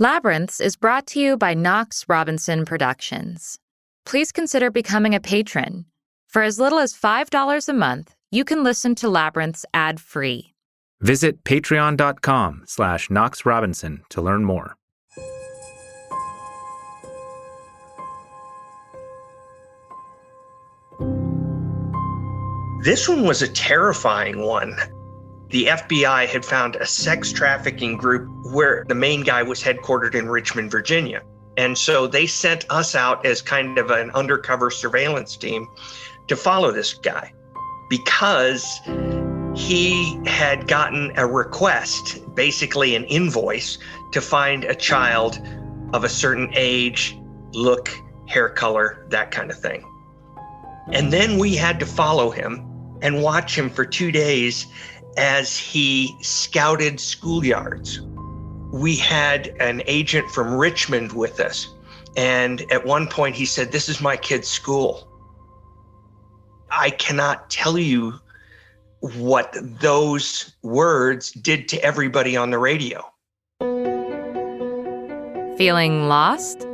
Labyrinths is brought to you by Knox Robinson Productions. Please consider becoming a patron. For as little as $5 a month, you can listen to Labyrinths ad-free. Visit patreon.com/Knox Robinson to learn more. This one was a terrifying one. The FBI had found a sex trafficking group where the main guy was headquartered in Richmond, Virginia. And so they sent us out as kind of an undercover surveillance team to follow this guy because he had gotten a request, basically an invoice, to find a child of a certain age, look, hair color, that kind of thing. And then we had to follow him and watch him for 2 days as he scouted schoolyards. We had an agent from Richmond with us. And at one point he said, "This is my kid's school." I cannot tell you what those words did to everybody on the radio. Feeling lost?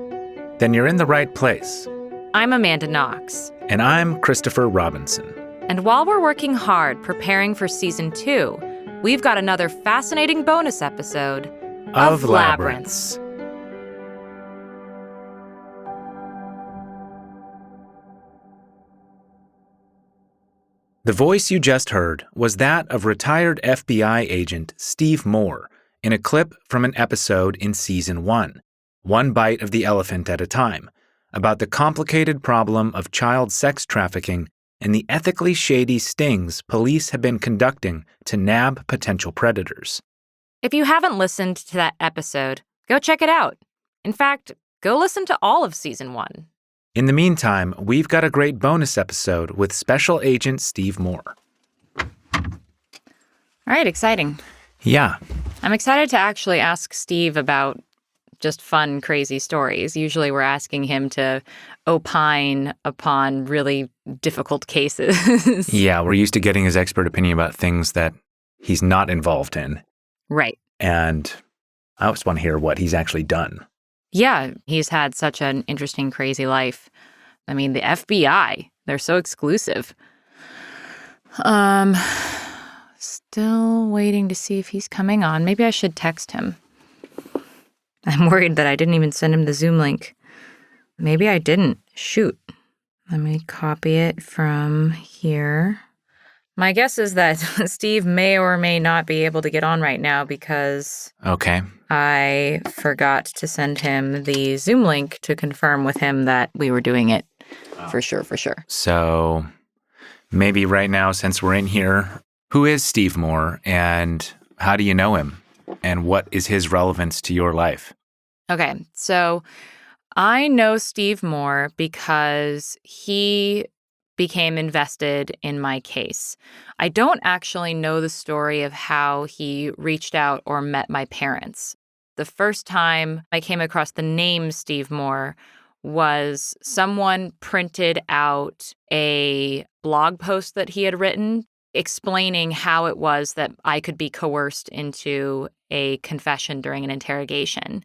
Then you're in the right place. I'm Amanda Knox. And I'm Christopher Robinson. And while we're working hard preparing for Season 2, we've got another fascinating bonus episode of Labyrinths. The voice you just heard was that of retired FBI agent Steve Moore in a clip from an episode in Season 1, One Bite of the Elephant at a Time, about the complicated problem of child sex trafficking and the ethically shady stings police have been conducting to nab potential predators. If you haven't listened to that episode, go check it out. In fact, go listen to all of Season 1. In the meantime, we've got a great bonus episode with Special Agent Steve Moore. All right, exciting. Yeah. I'm excited to actually ask Steve about just fun, crazy stories. Usually we're asking him to opine upon really difficult cases. Yeah, we're used to getting his expert opinion about things that he's not involved in. Right. And I just want to hear what he's actually done. Yeah, he's had such an interesting, crazy life. I mean, the FBI, they're so exclusive. Still waiting to see if he's coming on. Maybe I should text him. I'm worried that I didn't even send him the Zoom link. Maybe I didn't. Shoot. Let me copy it from here. My guess is that Steve may or may not be able to get on right now because Okay. I forgot to send him the Zoom link to confirm with him that we were doing it for sure. So maybe right now, since we're in here, who is Steve Moore and how do you know him? And what is his relevance to your life? Okay, so I know Steve Moore because he became invested in my case. I don't actually know the story of how he reached out or met my parents. The first time I came across the name Steve Moore was someone printed out a blog post that he had written explaining how it was that I could be coerced into a confession during an interrogation.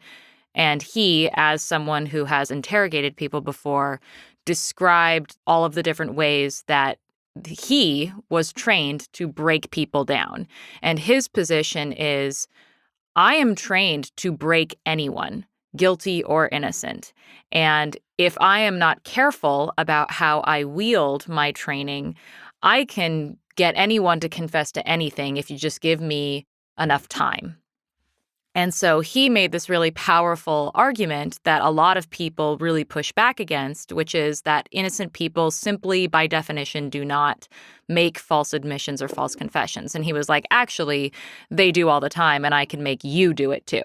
And he, as someone who has interrogated people before, described all of the different ways that he was trained to break people down. And his position is, I am trained to break anyone, guilty or innocent. And if I am not careful about how I wield my training, I can get anyone to confess to anything if you just give me enough time. And so he made this really powerful argument that a lot of people really push back against, which is that innocent people simply, by definition, do not make false admissions or false confessions. And he was like, actually, they do all the time, and I can make you do it too.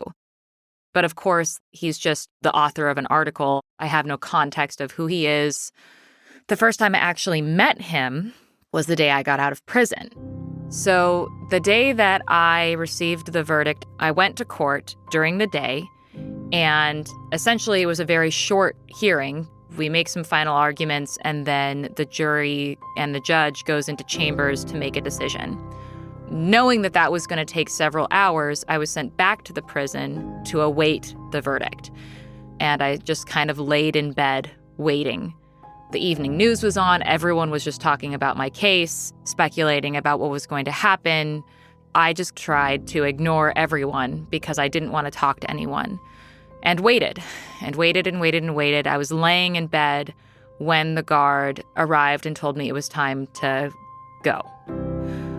But of course, he's just the author of an article. I have no context of who he is. The first time I actually met him was the day I got out of prison. So the day that I received the verdict, I went to court during the day, and essentially it was a very short hearing. We make some final arguments, and then the jury and the judge goes into chambers to make a decision. Knowing that that was going to take several hours, I was sent back to the prison to await the verdict. And I just kind of laid in bed waiting. The evening news was on. Everyone was just talking about my case, speculating about what was going to happen. I just tried to ignore everyone because I didn't want to talk to anyone. And waited, and waited, and waited, and waited. I was laying in bed when the guard arrived and told me it was time to go.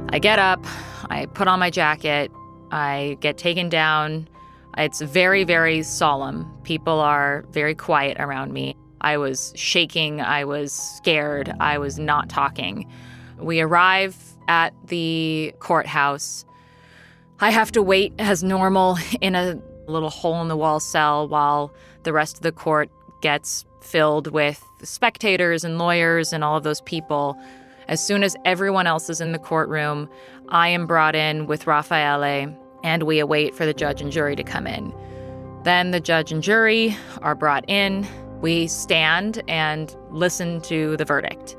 I get up, I put on my jacket, I get taken down. It's very, very solemn. People are very quiet around me. I was shaking, I was scared, I was not talking. We arrive at the courthouse. I have to wait as normal in a little hole-in-the-wall cell while the rest of the court gets filled with spectators and lawyers and all of those people. As soon as everyone else is in the courtroom, I am brought in with Raffaele, and we await for the judge and jury to come in. Then the judge and jury are brought in. We stand and listen to the verdict.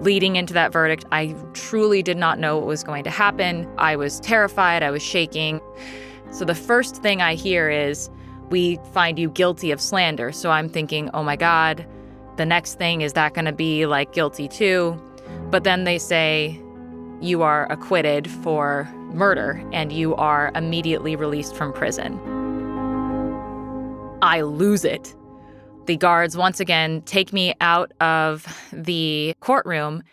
Leading into that verdict, I truly did not know what was going to happen. I was terrified. I was shaking. So the first thing I hear is, "We find you guilty of slander." So I'm thinking, oh my God, the next thing, is that going to be like guilty too? But then they say, "You are acquitted for murder and you are immediately released from prison." I lose it. The guards once again take me out of the courtroom,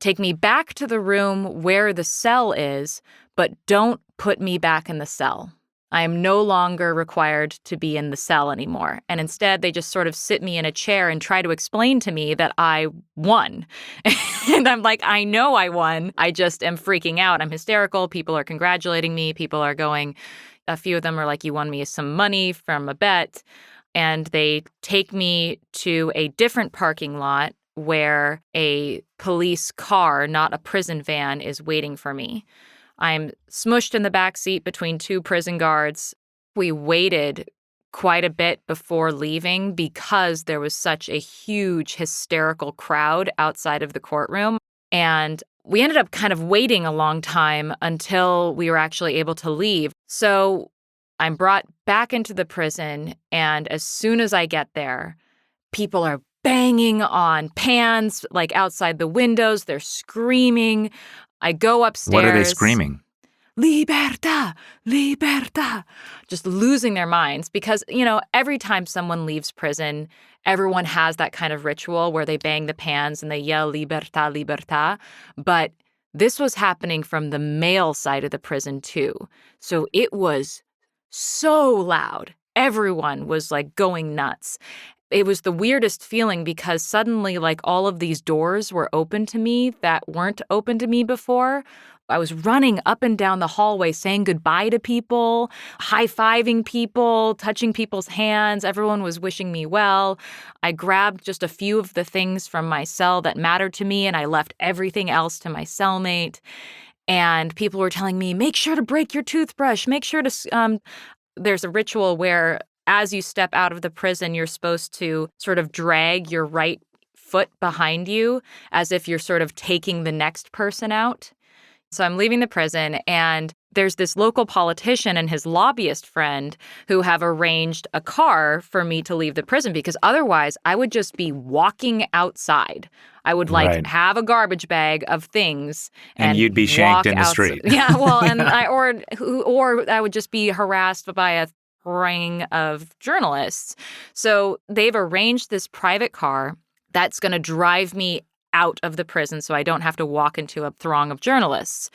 take me back to the room where the cell is, but don't put me back in the cell. I am no longer required to be in the cell anymore. And instead, they just sort of sit me in a chair and try to explain to me that I won. And I'm like, I know I won. I just am freaking out. I'm hysterical. People are congratulating me. People are going, a few of them are like, "You won me some money from a bet." And they take me to a different parking lot where a police car, not a prison van, is waiting for me. I'm smushed in the back seat between two prison guards. We waited quite a bit before leaving because there was such a huge hysterical crowd outside of the courtroom. And we ended up kind of waiting a long time until we were actually able to leave. So I'm brought back into the prison, and as soon as I get there, people are banging on pans, like outside the windows. They're screaming. I go upstairs. What are they screaming? Libertad, libertad, just losing their minds because, every time someone leaves prison, everyone has that kind of ritual where they bang the pans and they yell libertad, libertad. But this was happening from the male side of the prison too. So it was so loud. Everyone was like going nuts. It was the weirdest feeling because suddenly like all of these doors were open to me that weren't open to me before. I was running up and down the hallway saying goodbye to people, high-fiving people, touching people's hands. Everyone was wishing me well. I grabbed just a few of the things from my cell that mattered to me, and I left everything else to my cellmate. And people were telling me, make sure to break your toothbrush. Make sure to there's a ritual where as you step out of the prison, you're supposed to sort of drag your right foot behind you as if you're sort of taking the next person out. So I'm leaving the prison, and there's this local politician and his lobbyist friend who have arranged a car for me to leave the prison because otherwise I would just be walking outside. I would have a garbage bag of things and you'd be shanked in the street. Yeah, well, and or I would just be harassed by a ring of journalists. So they've arranged this private car that's going to drive me out of the prison so I don't have to walk into a throng of journalists.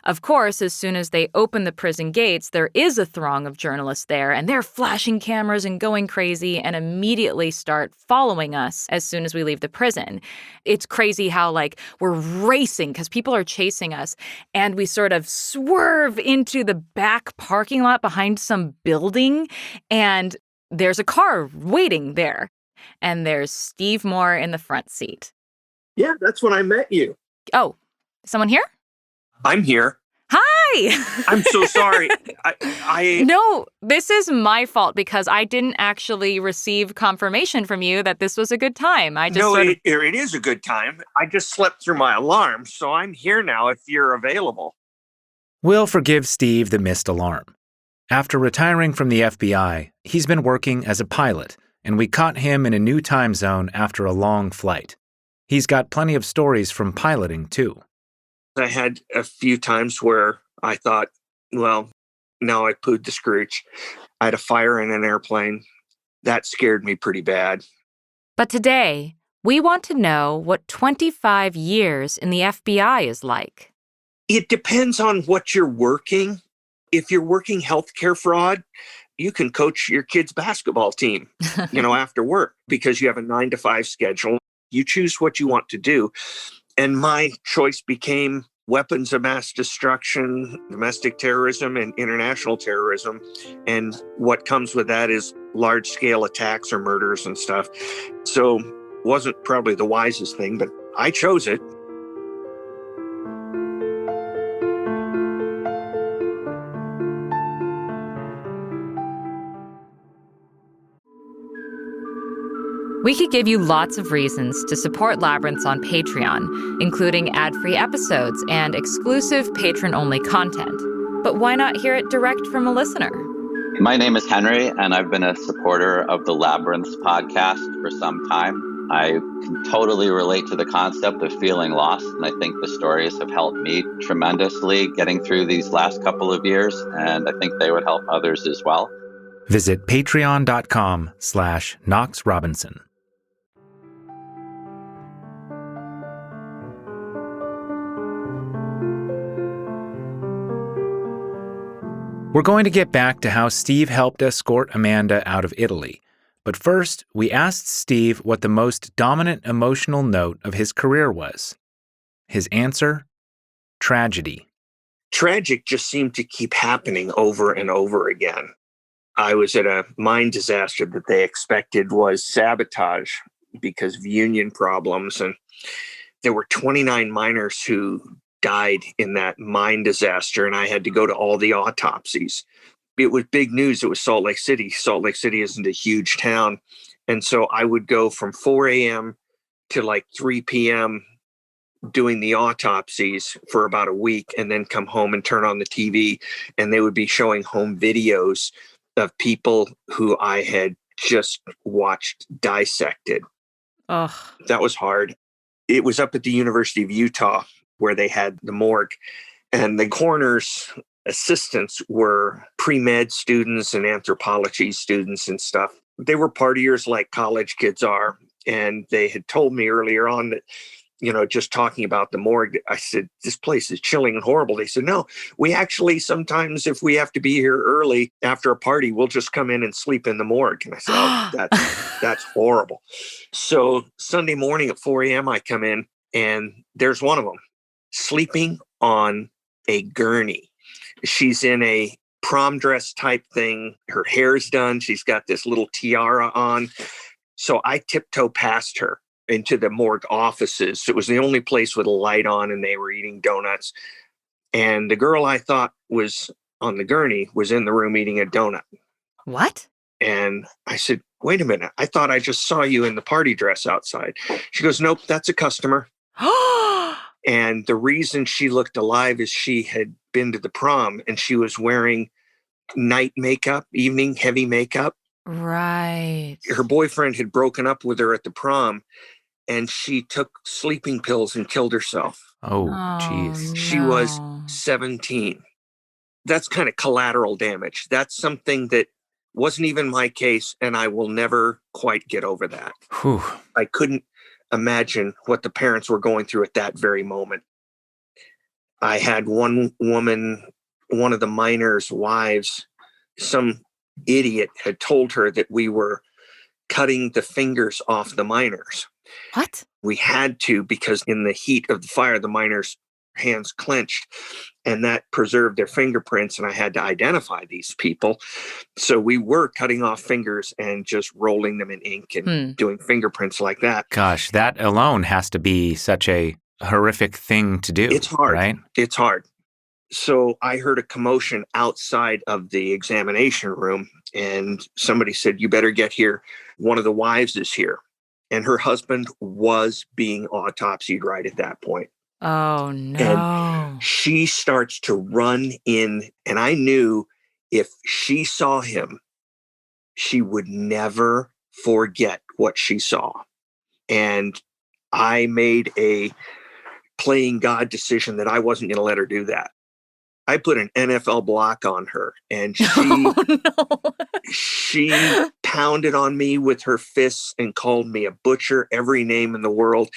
Of course, as soon as they open the prison gates, there is a throng of journalists there, and they're flashing cameras and going crazy and immediately start following us as soon as we leave the prison. It's crazy how, we're racing because people are chasing us, and we sort of swerve into the back parking lot behind some building, and there's a car waiting there, and there's Steve Moore in the front seat. Yeah, that's when I met you. Oh, someone here? I'm here. Hi! I'm so sorry. No, this is my fault because I didn't actually receive confirmation from you that this was a good time. It is a good time. I just slept through my alarm, so I'm here now if you're available. We'll forgive Steve the missed alarm. After retiring from the FBI, he's been working as a pilot, and we caught him in a new time zone after a long flight. He's got plenty of stories from piloting, too. I had a few times where I thought, well, now I pooed the scrooch. I had a fire in an airplane. That scared me pretty bad. But today, we want to know what 25 years in the FBI is like. It depends on what you're working. If you're working healthcare fraud, you can coach your kid's basketball team, after work because you have a 9-to-5 schedule. You choose what you want to do. And my choice became weapons of mass destruction, domestic terrorism, and international terrorism. And what comes with that is large-scale attacks or murders and stuff. So it wasn't probably the wisest thing, but I chose it. We could give you lots of reasons to support Labyrinths on Patreon, including ad-free episodes and exclusive patron-only content. But why not hear it direct from a listener? My name is Henry, and I've been a supporter of the Labyrinths podcast for some time. I can totally relate to the concept of feeling lost, and I think the stories have helped me tremendously getting through these last couple of years, and I think they would help others as well. Visit patreon.com/Knox Robinson. We're going to get back to how Steve helped escort Amanda out of Italy. But first, we asked Steve what the most dominant emotional note of his career was. His answer? Tragedy. Tragic just seemed to keep happening over and over again. I was at a mine disaster that they expected was sabotage because of union problems. And there were 29 miners who died in that mine disaster, and I had to go to all the autopsies. It was big news. It was Salt Lake City. Salt Lake City isn't a huge town. And so I would go from 4 a.m. to like 3 p.m. doing the autopsies for about a week and then come home and turn on the TV, and they would be showing home videos of people who I had just watched dissected. Ugh. That was hard. It was up at the University of Utah where they had the morgue, and the coroner's assistants were pre-med students and anthropology students and stuff. They were partiers like college kids are. And they had told me earlier on that, just talking about the morgue, I said, this place is chilling and horrible. They said, no, we actually sometimes, if we have to be here early after a party, we'll just come in and sleep in the morgue. And I said, oh, that's horrible. So Sunday morning at 4 a.m., I come in and there's one of them sleeping on a gurney. She's in a prom dress type thing. Her hair's done. She's got this little tiara on. So I tiptoe past her into the morgue offices. It was the only place with a light on, and they were eating donuts. And the girl I thought was on the gurney was in the room eating a donut. What? And I said, wait a minute. I thought I just saw you in the party dress outside. She goes, nope, that's a customer. And the reason she looked alive is she had been to the prom and she was wearing night makeup, evening heavy makeup. Right. Her boyfriend had broken up with her at the prom, and she took sleeping pills and killed herself. Oh, jeez. She was 17. That's kind of collateral damage. That's something that wasn't even my case, and I will never quite get over that. Whew. I couldn't imagine what the parents were going through at that very moment. I had one woman, one of the miners' wives, some idiot had told her that we were cutting the fingers off the miners. What? We had to, because in the heat of the fire, the miners' hands clenched, and that preserved their fingerprints, and I had to identify these people. So we were cutting off fingers and just rolling them in ink and doing fingerprints like that. Gosh, that alone has to be such a horrific thing to do. It's hard. Right? It's hard. So I heard a commotion outside of the examination room, and somebody said, you better get here. One of the wives is here. And her husband was being autopsied right at that point. Oh, no. She starts to run in, and I knew if she saw him, she would never forget what she saw. And I made a playing God decision that I wasn't going to let her do that. I put an NFL block on her, and she pounded on me with her fists and called me a butcher, every name in the world.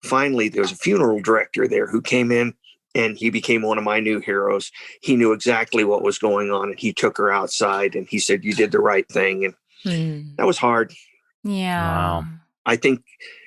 Finally, there was a funeral director there who came in, and he became one of my new heroes. He knew exactly what was going on, and he took her outside, and he said, "You did the right thing." And that was hard. Yeah. Wow. I think,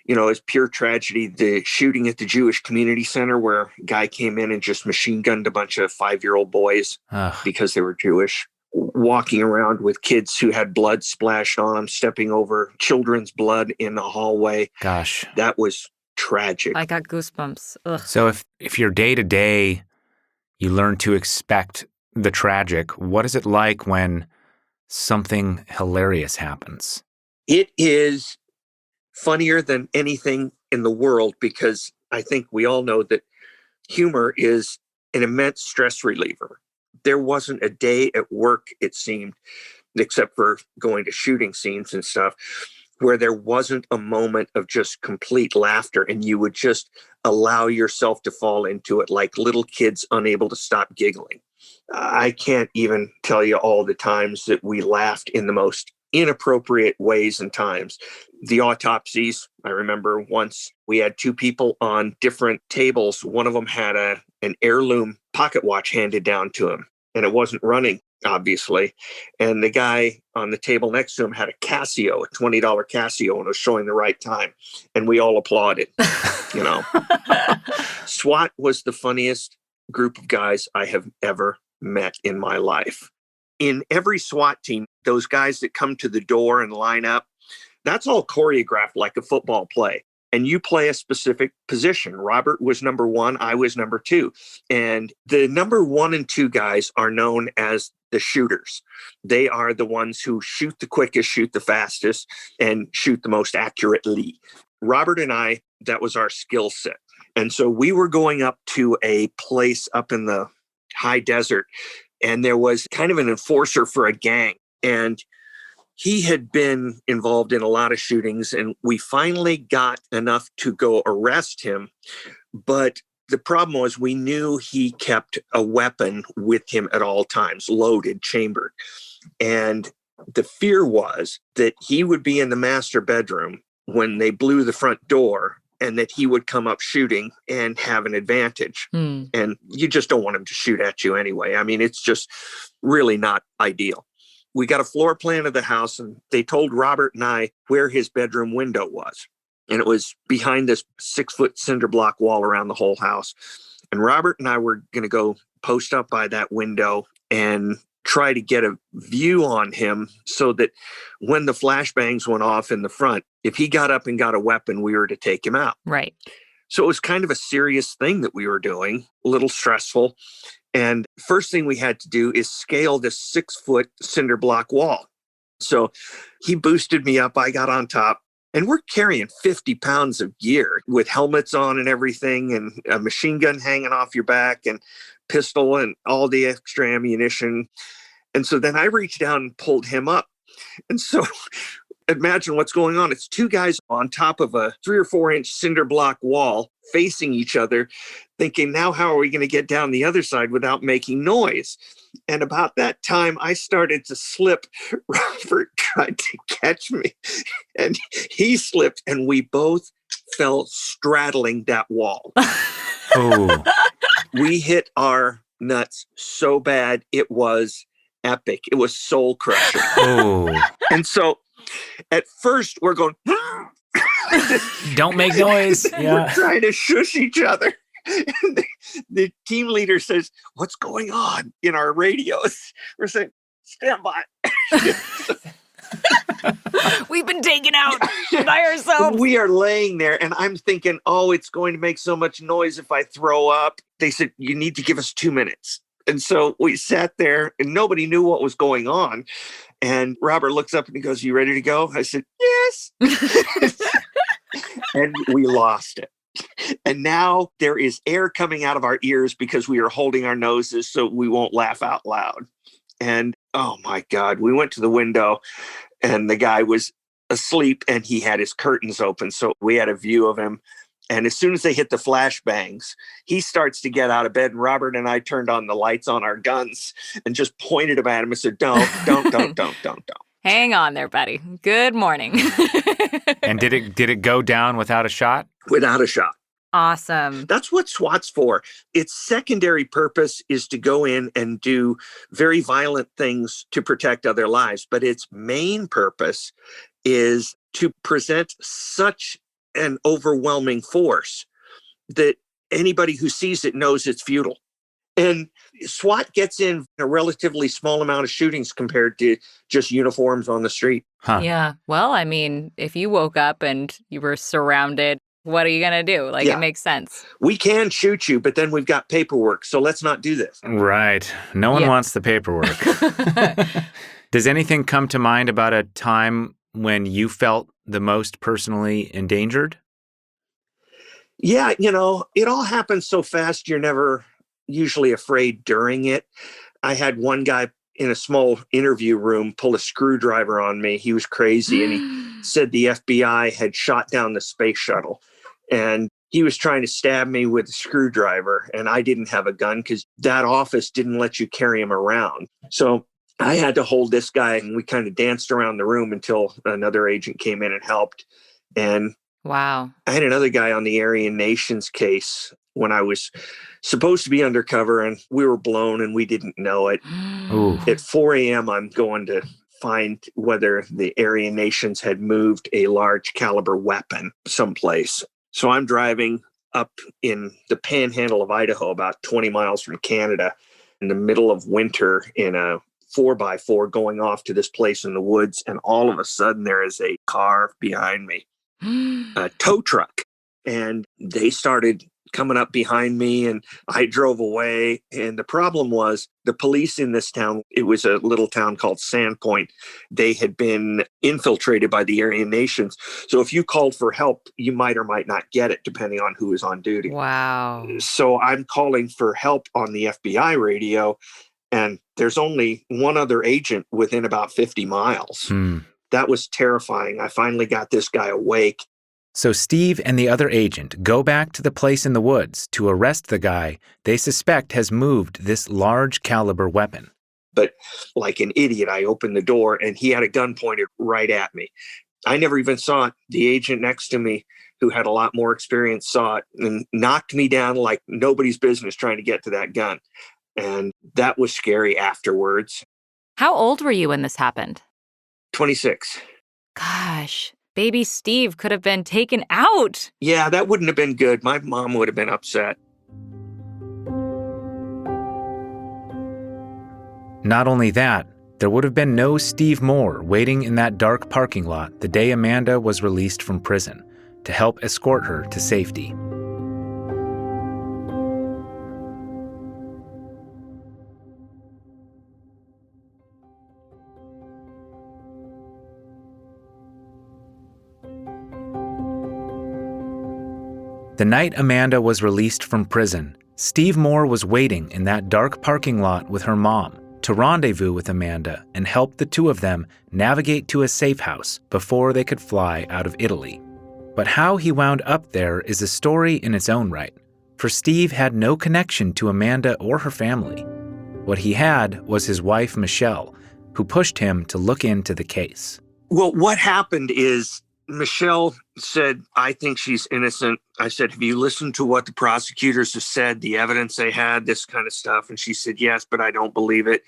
it's pure tragedy. The shooting at the Jewish Community Center, where a guy came in and just machine gunned a bunch of 5-year-old boys because they were Jewish, walking around with kids who had blood splashed on them, stepping over children's blood in the hallway. Gosh. That was tragic. I got goosebumps. Ugh. So if your day-to-day, you learn to expect the tragic, what is it like when something hilarious happens? It is funnier than anything in the world, because I think we all know that humor is an immense stress reliever. There wasn't a day at work, it seemed, except for going to shooting scenes and stuff, where there wasn't a moment of just complete laughter, and you would just allow yourself to fall into it like little kids unable to stop giggling. I can't even tell you all the times that we laughed in the most inappropriate ways and times. The autopsies, I remember once we had 2 people on different tables. One of them had an heirloom pocket watch handed down to him, and it wasn't running, obviously. And the guy on the table next to him had a Casio, a $20 Casio, and was showing the right time. And we all applauded, SWAT was the funniest group of guys I have ever met in my life. In every SWAT team, those guys that come to the door and line up, that's all choreographed like a football play. And you play a specific position. Robert was number 1. I was number 2. And the number 1 and 2 guys are known as the shooters. They are the ones who shoot the quickest, shoot the fastest, and shoot the most accurately. Robert and I, that was our skill set. And so we were going up to a place up in the high desert, and there was kind of an enforcer for a gang. And he had been involved in a lot of shootings, and we finally got enough to go arrest him. But the problem was we knew he kept a weapon with him at all times, loaded, chambered. And the fear was that he would be in the master bedroom when they blew the front door, and that he would come up shooting and have an advantage. And you just don't want him to shoot at you anyway. I mean, it's just really not ideal. We got a floor plan of the house, and they told Robert and I where his bedroom window was. And it was behind this 6-foot cinder block wall around the whole house. And Robert and I were going to go post up by that window and try to get a view on him so that when the flashbangs went off in the front, if he got up and got a weapon, we were to take him out. Right. So it was kind of a serious thing that we were doing, a little stressful. And first thing we had to do is scale this 6-foot cinder block wall. So he boosted me up. I got on top, and we're carrying 50 pounds of gear with helmets on and everything, and a machine gun hanging off your back, and pistol and all the extra ammunition. And so then I reached down and pulled him up. And so imagine what's going on. It's 2 guys on top of a 3 or 4 inch cinder block wall facing each other, thinking, now how are we going to get down the other side without making noise? And about that time, I started to slip. Robert tried to catch me, and he slipped, and we both fell straddling that wall. Oh. We hit our nuts so bad, it was epic. It was soul crushing. Oh. And so at first we're going, Don't make noise. We're trying to shush each other. And the team leader says, "What's going on?" in our radios. We're saying, "Stand by." We've been taken out by ourselves. We are laying there, and I'm thinking, oh, it's going to make so much noise if I throw up. They said, "You need to give us 2 minutes." And so we sat there, and nobody knew what was going on. And Robert looks up and he goes, "You ready to go?" I said, "Yes." And we lost it. And now there is air coming out of our ears because we are holding our noses so we won't laugh out loud. And oh my God, we went to the window and the guy was asleep and he had his curtains open. So we had a view of him. And as soon as they hit the flashbangs, he starts to get out of bed. And Robert and I turned on the lights on our guns and just pointed them at him and said, don't. Hang on there, buddy. Good morning. And did it go down without a shot? Without a shot. Awesome. That's what SWAT's for. Its secondary purpose is to go in and do very violent things to protect other lives. But its main purpose is to present such an overwhelming force that anybody who sees it knows it's futile. And SWAT gets in a relatively small amount of shootings compared to just uniforms on the street. Huh. Yeah. Well, I mean, if you woke up and you were surrounded, what are you going to do? Like, Yeah. It makes sense. We can shoot you, but then we've got paperwork. So let's not do this. Right. No one wants the paperwork. Does anything come to mind about a time when you felt the most personally endangered? Yeah, it all happens so fast, you're never usually afraid during it. I had one guy in a small interview room pull a screwdriver on me. He was crazy, and he said the FBI had shot down the space shuttle. And he was trying to stab me with a screwdriver, and I didn't have a gun because that office didn't let you carry him around. So I had to hold this guy, and we kind of danced around the room until another agent came in and helped. And Wow. I had another guy on the Aryan Nations case when I was supposed to be undercover, and we were blown and we didn't know it. Ooh. At 4 a.m., I'm going to find whether the Aryan Nations had moved a large caliber weapon someplace. So I'm driving up in the panhandle of Idaho, about 20 miles from Canada, in the middle of winter in a 4x4 going off to this place in the woods. And all of a sudden there is a car behind me, a tow truck. And they started coming up behind me and I drove away. And the problem was the police in this town, it was a little town called Sandpoint. They had been infiltrated by the Aryan Nations. So if you called for help, you might or might not get it depending on who was on duty. Wow. So I'm calling for help on the FBI radio. And there's only one other agent within about 50 miles. That was terrifying. I finally got this guy awake. So Steve and the other agent go back to the place in the woods to arrest the guy they suspect has moved this large caliber weapon. But like an idiot, I opened the door and he had a gun pointed right at me. I never even saw it. The agent next to me, who had a lot more experience, saw it and knocked me down like nobody's business trying to get to that gun. And that was scary afterwards. How old were you when this happened? 26. Gosh, baby Steve could have been taken out. Yeah, that wouldn't have been good. My mom would have been upset. Not only that, there would have been no Steve Moore waiting in that dark parking lot the day Amanda was released from prison to help escort her to safety. The night Amanda was released from prison, Steve Moore was waiting in that dark parking lot with her mom to rendezvous with Amanda and help the two of them navigate to a safe house before they could fly out of Italy. But how he wound up there is a story in its own right, for Steve had no connection to Amanda or her family. What he had was his wife, Michelle, who pushed him to look into the case. Well, what happened is Michelle said, I think she's innocent. I said, have you listened to what the prosecutors have said, the evidence they had, this kind of stuff? And she said, yes, but I don't believe it.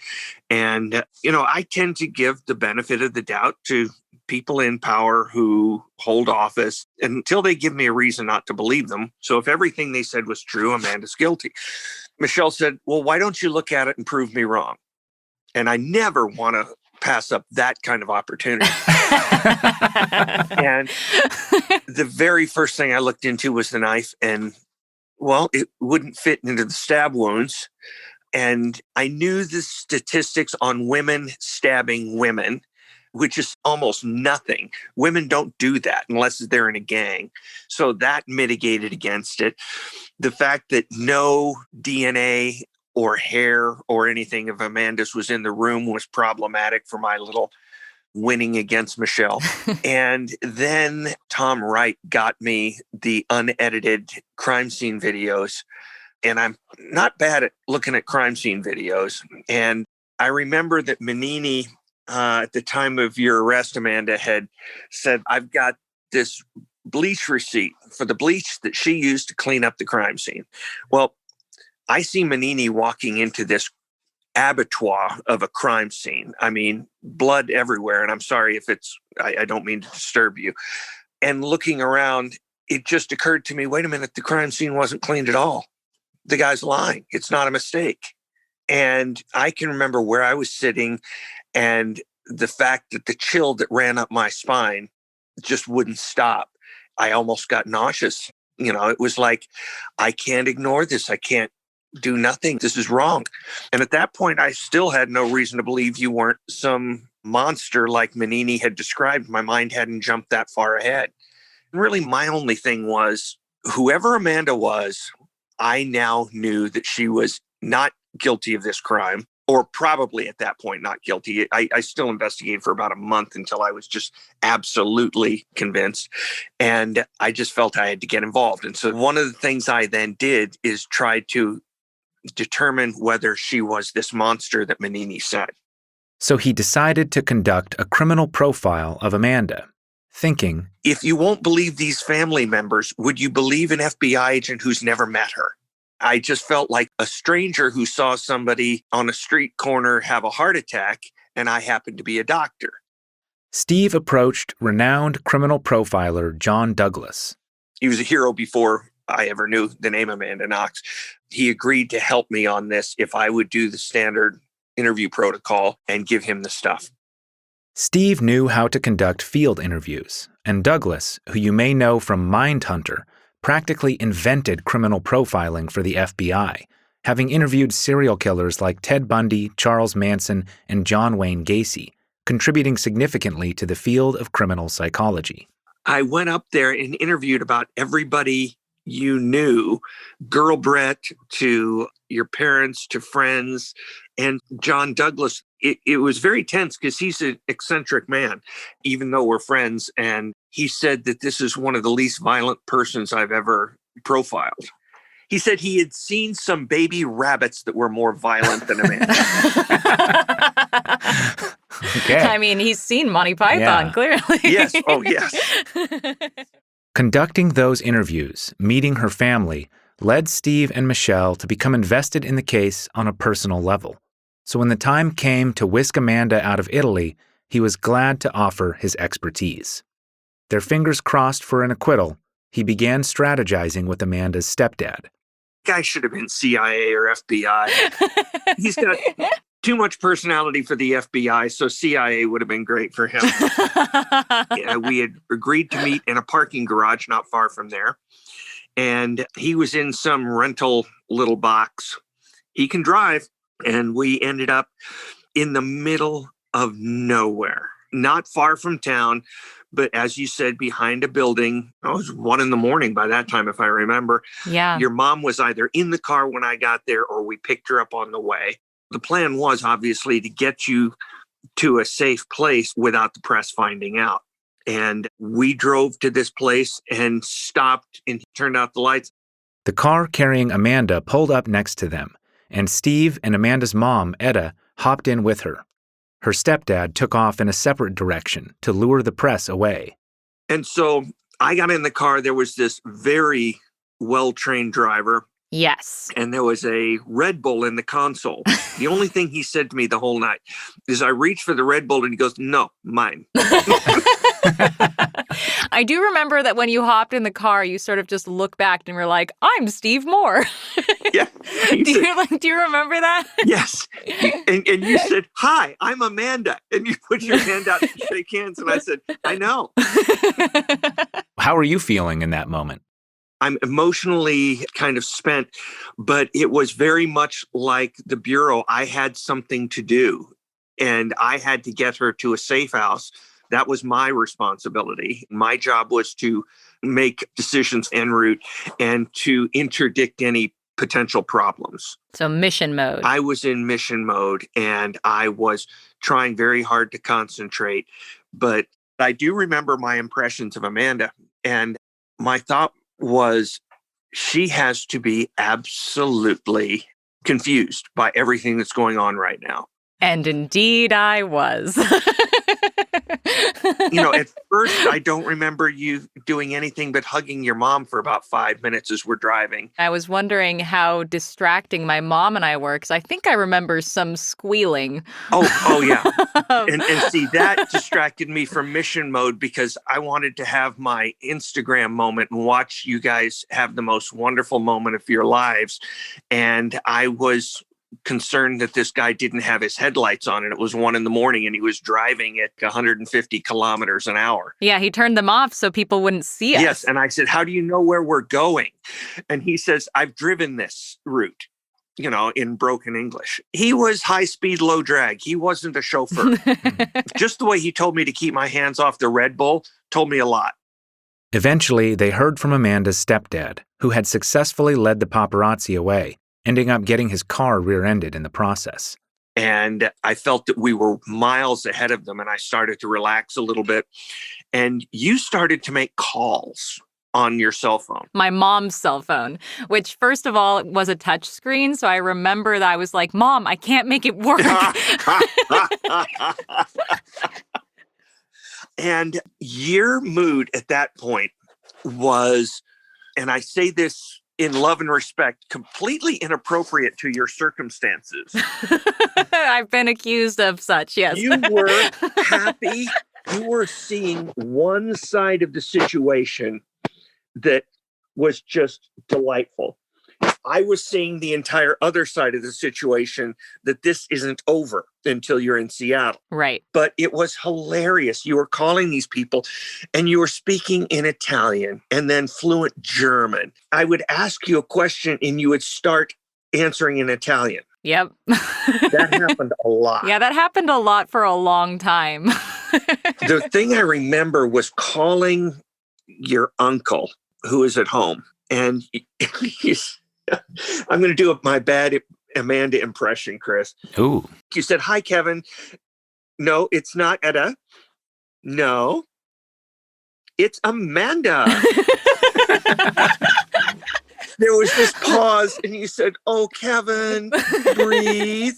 And, I tend to give the benefit of the doubt to people in power who hold office until they give me a reason not to believe them. So if everything they said was true, Amanda's guilty. Michelle said, well, why don't you look at it and prove me wrong? And I never want to pass up that kind of opportunity. And the very first thing I looked into was the knife, and well, it wouldn't fit into the stab wounds. And I knew the statistics on women stabbing women, which is almost nothing. Women don't do that unless they're in a gang. So that mitigated against it. The fact that no DNA or hair or anything of Amanda's was in the room was problematic for my little winning against Michelle. And then Tom Wright got me the unedited crime scene videos. And I'm not bad at looking at crime scene videos. And I remember that Manini, at the time of your arrest, Amanda, had said, I've got this bleach receipt for the bleach that she used to clean up the crime scene. Well, I see Manini walking into this abattoir of a crime scene. I mean, blood everywhere. And I'm sorry if I don't mean to disturb you. And looking around, it just occurred to me, wait a minute, the crime scene wasn't cleaned at all. The guy's lying. It's not a mistake. And I can remember where I was sitting and the fact that the chill that ran up my spine just wouldn't stop. I almost got nauseous. It was like, I can't ignore this. I can't do nothing. This is wrong. And at that point, I still had no reason to believe you weren't some monster like Manini had described. My mind hadn't jumped that far ahead. And really, my only thing was, whoever Amanda was, I now knew that she was not guilty of this crime, or probably at that point not guilty. I still investigated for about a month until I was just absolutely convinced. And I just felt I had to get involved. And so one of the things I then did is try to determine whether she was this monster that Manini said. So he decided to conduct a criminal profile of Amanda, thinking, if you won't believe these family members, would you believe an FBI agent who's never met her? I just felt like a stranger who saw somebody on a street corner have a heart attack, and I happened to be a doctor. Steve approached renowned criminal profiler John Douglas. He was a hero before I ever knew the name Amanda Knox. He agreed to help me on this if I would do the standard interview protocol and give him the stuff. Steve knew how to conduct field interviews, and Douglas, who you may know from Mindhunter, practically invented criminal profiling for the FBI, having interviewed serial killers like Ted Bundy, Charles Manson, and John Wayne Gacy, contributing significantly to the field of criminal psychology. I went up there and interviewed about everybody you knew, Girl Brett to your parents to friends, and John Douglas. It was very tense because he's an eccentric man, even though we're friends. And he said that this is one of the least violent persons I've ever profiled. He said he had seen some baby rabbits that were more violent than a man. Okay. I mean, he's seen Monty Python, clearly. Yes. Oh, yes. Conducting those interviews, meeting her family, led Steve and Michelle to become invested in the case on a personal level. So when the time came to whisk Amanda out of Italy, he was glad to offer his expertise. Their fingers crossed for an acquittal, he began strategizing with Amanda's stepdad. Guy should have been CIA or FBI. He's got too much personality for the FBI, so CIA would have been great for him. We had agreed to meet in a parking garage not far from there, and he was in some rental little box. He can drive, and we ended up in the middle of nowhere, not far from town, but as you said, behind a building. It was 1 a.m. by that time, if I remember. Yeah. Your mom was either in the car when I got there or we picked her up on the way. The plan was obviously to get you to a safe place without the press finding out. And we drove to this place and stopped and turned out the lights. The car carrying Amanda pulled up next to them, and Steve and Amanda's mom, Etta, hopped in with her. Her stepdad took off in a separate direction to lure the press away. And so I got in the car. There was this very well-trained driver. Yes. And there was a Red Bull in the console. The only thing he said to me the whole night is I reached for the Red Bull and he goes, "No, mine." I do remember that when you hopped in the car, you sort of just looked back and were like, "I'm Steve Moore." Yeah. Do you remember that? Yes. And you said, "Hi, I'm Amanda." And you put your hand out to shake hands. And I said, "I know." How are you feeling in that moment? I'm emotionally kind of spent, but it was very much like the Bureau. I had something to do. and I had to get her to a safe house. That was my responsibility. My job was to make decisions en route and to interdict any potential problems. So mission mode. I was in mission mode and I was trying very hard to concentrate. But I do remember my impressions of Amanda. And my thought was, she has to be absolutely confused by everything that's going on right now. And indeed I was. At first, I don't remember you doing anything but hugging your mom for about 5 minutes as we're driving. I was wondering how distracting my mom and I were, because I think I remember some squealing. Oh yeah. And see, that distracted me from mission mode because I wanted to have my Instagram moment and watch you guys have the most wonderful moment of your lives. And I was concerned that this guy didn't have his headlights on and it was 1 a.m. and he was driving at 150 kilometers an hour. Yeah, he turned them off so people wouldn't see us. Yes. And I said, how do you know where we're going? And he says, I've driven this route, in broken English. He was high speed, low drag. He wasn't a chauffeur. Just the way he told me to keep my hands off the Red Bull told me a lot. Eventually, they heard from Amanda's stepdad, who had successfully led the paparazzi away, ending up getting his car rear-ended in the process. And I felt that we were miles ahead of them, and I started to relax a little bit. And you started to make calls on your cell phone. My mom's cell phone, which first of all was a touch screen. So I remember that I was like, Mom, I can't make it work. And your mood at that point was, and I say this in love and respect, completely inappropriate to your circumstances. I've been accused of such, yes. You were happy. You were seeing one side of the situation that was just delightful. I was seeing the entire other side of the situation, that this isn't over until you're in Seattle. Right. But it was hilarious. You were calling these people and you were speaking in Italian and then fluent German. I would ask you a question and you would start answering in Italian. Yep. That happened a lot. Yeah, that happened a lot for a long time. The thing I remember was calling your uncle who is at home. And I'm going to do my bad Amanda impression, Chris. Ooh. You said, hi, Kevin. No, it's not Etta. No, it's Amanda. There was this pause and you said, oh, Kevin, breathe.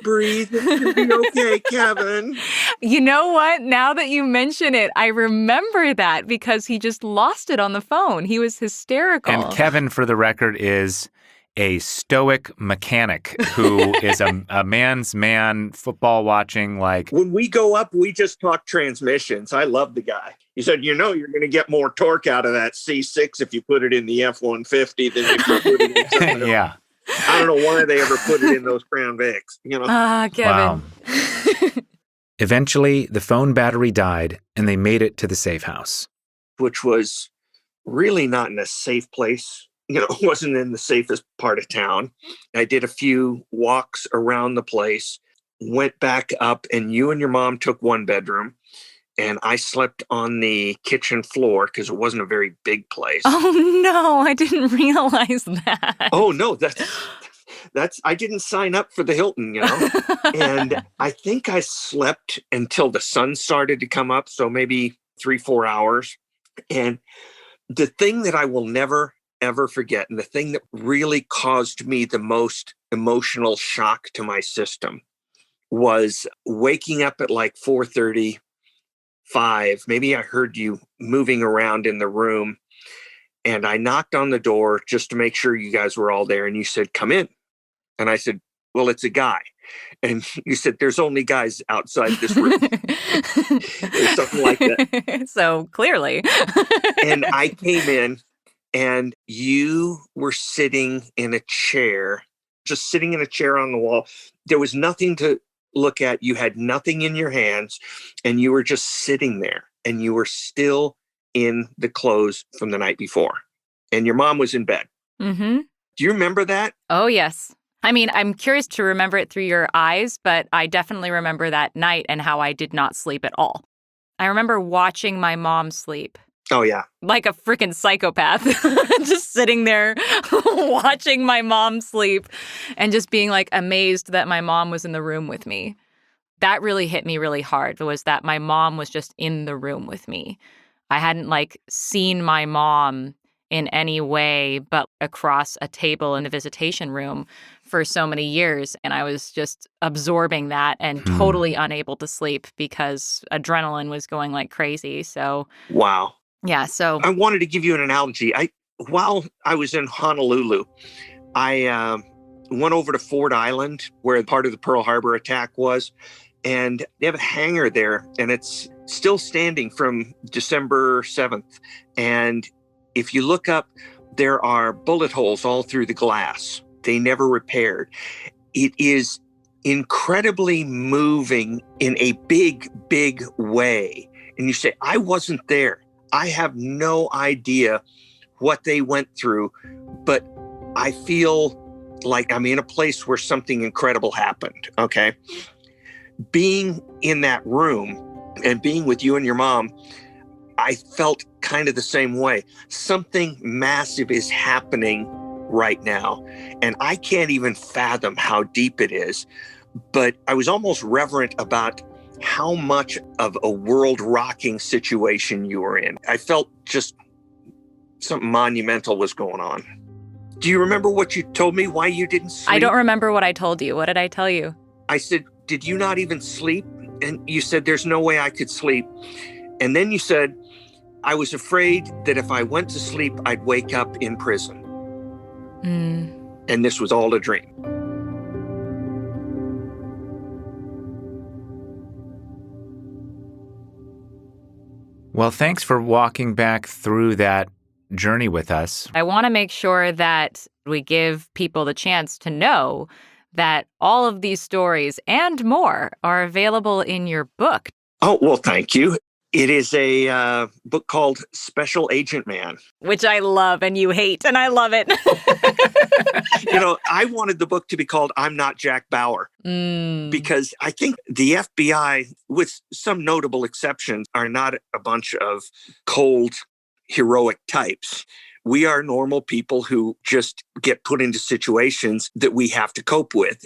It's going to be okay, Kevin. You know what? Now that you mention it, I remember that because he just lost it on the phone. He was hysterical. And Kevin, for the record, is a stoic mechanic who is a man's man, football watching, like... When we go up, we just talk transmissions. I love the guy. He said, you're going to get more torque out of that C6 if you put it in the F-150 than if you put it in something else. Yeah. I don't know why they ever put it in those Crown Vics, Kevin. Wow. Eventually, the phone battery died, and they made it to the safe house. Which was really not in a safe place. It wasn't in the safest part of town. I did a few walks around the place, went back up, and you and your mom took one bedroom, and I slept on the kitchen floor because it wasn't a very big place. Oh, no, I didn't realize that. Oh, no, that's I didn't sign up for the Hilton, And I think I slept until the sun started to come up, so maybe 3-4 hours. And the thing that I will never, ever forget, and the thing that really caused me the most emotional shock to my system, was waking up at like 4:35. Maybe I heard you moving around in the room, and I knocked on the door just to make sure you guys were all there, and you said, come in. And I said, well, it's a guy. And you said, there's only guys outside this room. Or something like that. So clearly. And I came in and you were sitting in a chair, just sitting in a chair on the wall. There was nothing to look at. You had nothing in your hands and you were just sitting there and you were still in the clothes from the night before. And your mom was in bed. Mm-hmm. Do you remember that? Oh, yes. I mean, I'm curious to remember it through your eyes, but I definitely remember that night and how I did not sleep at all. I remember watching my mom sleep. Oh, yeah. Like a freaking psychopath, just sitting there watching my mom sleep and just being like amazed that my mom was in the room with me. That really hit me really hard, was that my mom was just in the room with me. I hadn't like seen my mom in any way but across a table in the visitation room for so many years. And I was just absorbing that and totally unable to sleep because adrenaline was going like crazy. So, wow. Yeah, so I wanted to give you an analogy. While I was in Honolulu, I went over to Ford Island, where part of the Pearl Harbor attack was, and they have a hangar there, and it's still standing from December 7th. And if you look up, there are bullet holes all through the glass. They never repaired. It is incredibly moving in a big, big way. And you say, I wasn't there. I have no idea what they went through, but I feel like I'm in a place where something incredible happened, okay? Being in that room and being with you and your mom, I felt kind of the same way. Something massive is happening right now, and I can't even fathom how deep it is, but I was almost reverent about how much of a world-rocking situation you were in. I felt just something monumental was going on. Do you remember what you told me, why you didn't sleep? I don't remember what I told you. What did I tell you? I said, did you not even sleep? And you said, there's no way I could sleep. And then you said, I was afraid that if I went to sleep, I'd wake up in prison. And this was all a dream. Well, thanks for walking back through that journey with us. I want to make sure that we give people the chance to know that all of these stories and more are available in your book. Oh, well, thank you. It is a book called Special Agent Man. Which I love and you hate, and I love it. You know, I wanted the book to be called I'm Not Jack Bauer because I think the FBI, with some notable exceptions, are not a bunch of cold, heroic types. We are normal people who just get put into situations that we have to cope with.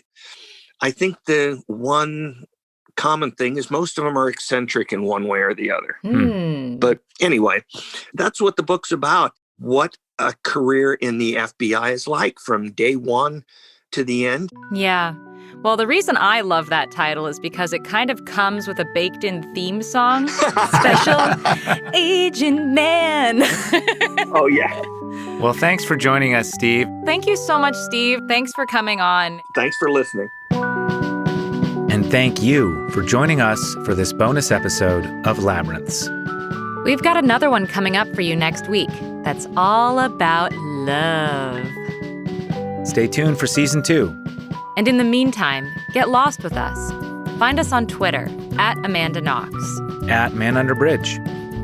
I think the one common thing is most of them are eccentric in one way or the other. But anyway, that's what the book's about. What a career in the FBI is like from day one to the end. Yeah. Well, the reason I love that title is because it kind of comes with a baked-in theme song. Special Agent Man. Oh, yeah. Well, thanks for joining us, Steve. Thank you so much, Steve. Thanks for coming on. Thanks for listening. And thank you for joining us for this bonus episode of Labyrinths. We've got another one coming up for you next week that's all about love. Stay tuned for Season 2. And in the meantime, get lost with us. Find us on Twitter at Amanda Knox, at Man Under Bridge,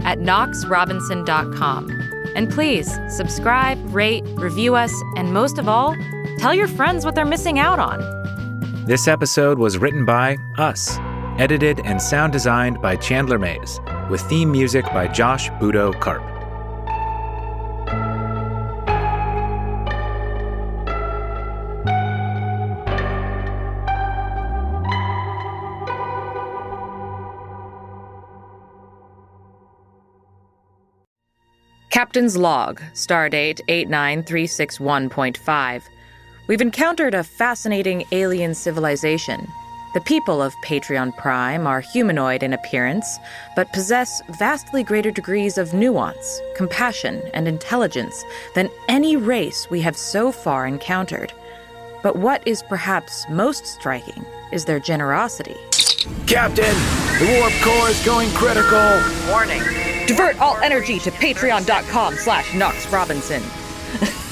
at KnoxRobinson.com. And please subscribe, rate, review us, and most of all, tell your friends what they're missing out on. This episode was written by us, edited and sound designed by Chandler Mays, with theme music by Josh Budo Karp. Captain's Log, Stardate 89361.5. We've encountered a fascinating alien civilization. The people of Patreon Prime are humanoid in appearance, but possess vastly greater degrees of nuance, compassion, and intelligence than any race we have so far encountered. But what is perhaps most striking is their generosity. Captain, the warp core is going critical. Warning. Divert all energy to patreon.com/KnoxRobinson.